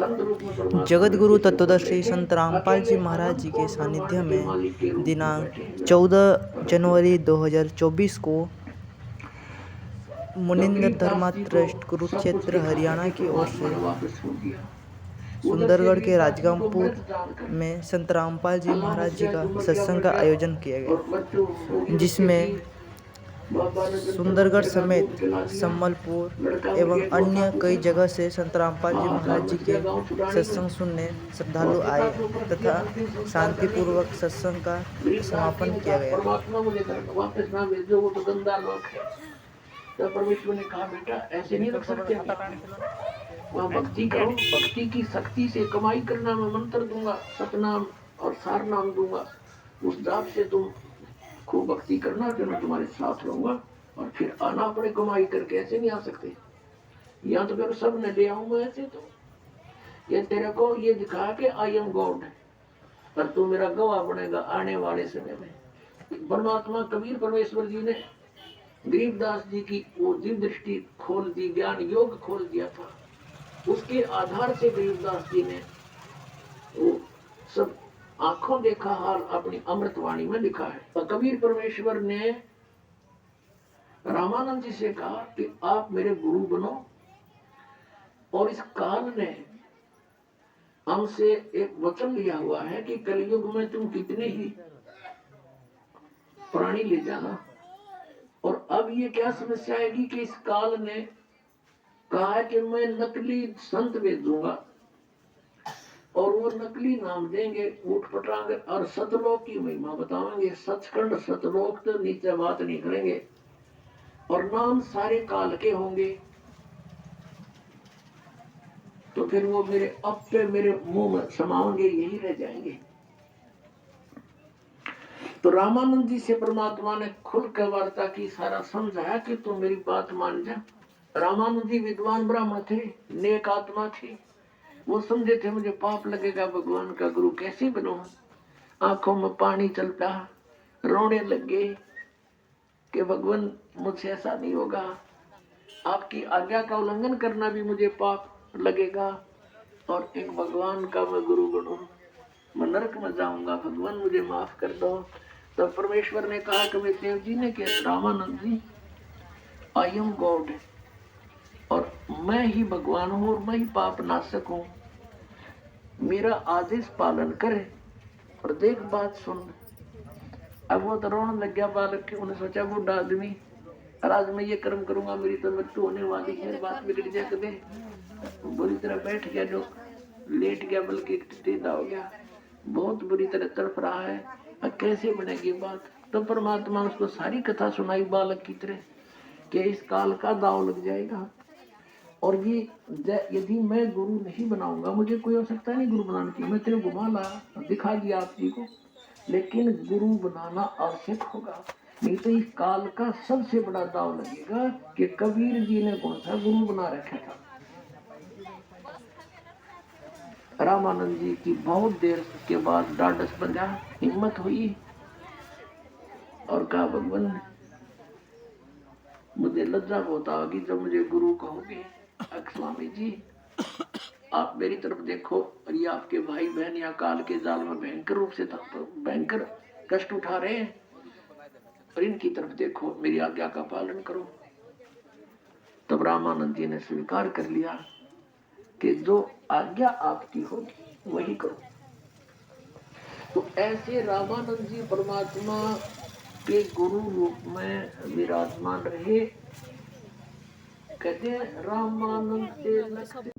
जगत गुरु तत्वदर्शी संत रामपाल जी महाराज जी के सानिध्य में दिनांक 14 जनवरी 2024 को मुनिंद्र धर्मा ट्रस्ट कुरुक्षेत्र हरियाणा की ओर से सुंदरगढ़ के राजगांवपुर में संत रामपाल जी महाराज जी का सत्संग का आयोजन किया गया, जिसमें सुंदरगढ़ समेत सम्बलपुर एवं अन्य कई जगह से संत रामपाल जी महाराज जी के सत्संग सुनने श्रद्धालु आए तथा शांतिपूर्वक सत्संग का समापन किया गया। तो परमेश्वर ने कहा, बेटा ऐसे नहीं रख सकते, वहाँ भक्ति करो, भक्ति की शक्ति से कमाई करना मैं मंत्र दूंगा, सतनाम और सार नाम दूंगा, उस जाप से तुम खूब भक्ति करना, फिर मैं तुम्हारे साथ रहूंगा और फिर आना पड़े कमाई करके, ऐसे नहीं आ सकते। यहाँ तो फिर सब न ले आऊंगा ऐसे, तो ये तेरे को ये दिखा के आई एम गॉड, पर तू मेरा गवाह बनेगा आने वाले समय में। परमात्मा कबीर परमेश्वर जी ने गरीबदास जी की वो दिव्य दृष्टि खोल दी, ज्ञान योग खोल दिया था, उसके आधार से गरीबदास जी ने वो सब आंखों देखा हाल अपनी अमृतवाणी में लिखा है। तो कबीर परमेश्वर ने रामानंद जी से कहा कि आप मेरे गुरु बनो, और इस काल ने हमसे एक वचन लिया हुआ है कि कलयुग में तुम कितने ही प्राणी ले जाना। और अब ये क्या समस्या आएगी कि इस काल ने कहा है कि मैं नकली संत भेजूंगा और वो नकली नाम देंगे, ऊट पटांगे और सतलोक की महिमा बताएंगे, सचखंड सतलोक तो नीचे बात नहीं करेंगे, और नाम सारे काल के होंगे। तो फिर वो मेरे अब पे मेरे मुंह में समाओगे, यही रह जाएंगे। तो रामानंद जी से परमात्मा ने खुल कर वार्ता की, सारा समझाया कि तुम मेरी बात मान जा। रामानंद जी विद्वान ब्राह्मण थे, नेक आत्मा थी, वो समझे थे मुझे पाप लगेगा, भगवान का गुरु कैसे बनूं। आंखों में पानी चल पड़ा, रोने लग गए कि भगवान मुझसे ऐसा नहीं होगा, आपकी आज्ञा का उल्लंघन करना भी मुझे पाप लगेगा, और एक भगवान का मैं गुरु बनूं, मैं नरक में जाऊंगा, भगवान मुझे माफ कर दो। तो परमेश्वर ने कहा कबीर देव जी ने कि रामानंद जी, आई एम गॉड, और मैं ही भगवान हूँ और मैं ही पाप नाशक हूँ, मेरा आदेश पालन करे और देख बात सुन। अब वो तो रोने लग गया बालक के, उन्हें सोचा बूढ़ा आदमी, आज मैं ये कर्म करूंगा मेरी तो मृत्यु होने वाली है, बात बिगड़ जाए कदे। बुरी तरह बैठ गया, जो लेट गया बल्कि सीधा हो गया, बहुत बुरी तरह तड़प रहा है, अब कैसे बनेगी बात। तो परमात्मा उसको सारी कथा सुनाई बालक की तरह कि इस काल का दाव लग जाएगा, और ये यदि मैं गुरु नहीं बनाऊंगा, मुझे कोई आवश्यकता नहीं गुरु बनाने की, मैं तेरे घुमा ला दिखा दिया आप जी को, लेकिन गुरु बनाना आवश्यक होगा, नहीं तो इस काल का सबसे बड़ा दाव लगेगा कि कबीर जी ने कौन सा गुरु बना रखा था। रामानंद जी की बहुत देर के बाद डांडस बंधा, हिम्मत हुई और कहा, भगवान मुझे लज्जा बहुत आएगी जब मुझे गुरु कहोगे। स्वामी जी आप मेरी तरफ देखो, और ये आपके भाई बहन या काल के जाल में भयंकर रूप से भयंकर कष्ट उठा रहे हैं, और इनकी तरफ देखो, मेरी आज्ञा का पालन करो। तब रामानंद जी ने स्वीकार कर लिया कि जो आज्ञा आपकी होगी वही करो। तो ऐसे रामानंद जी परमात्मा के गुरु रूप में विराजमान रहे। कहते हैं रामानंद से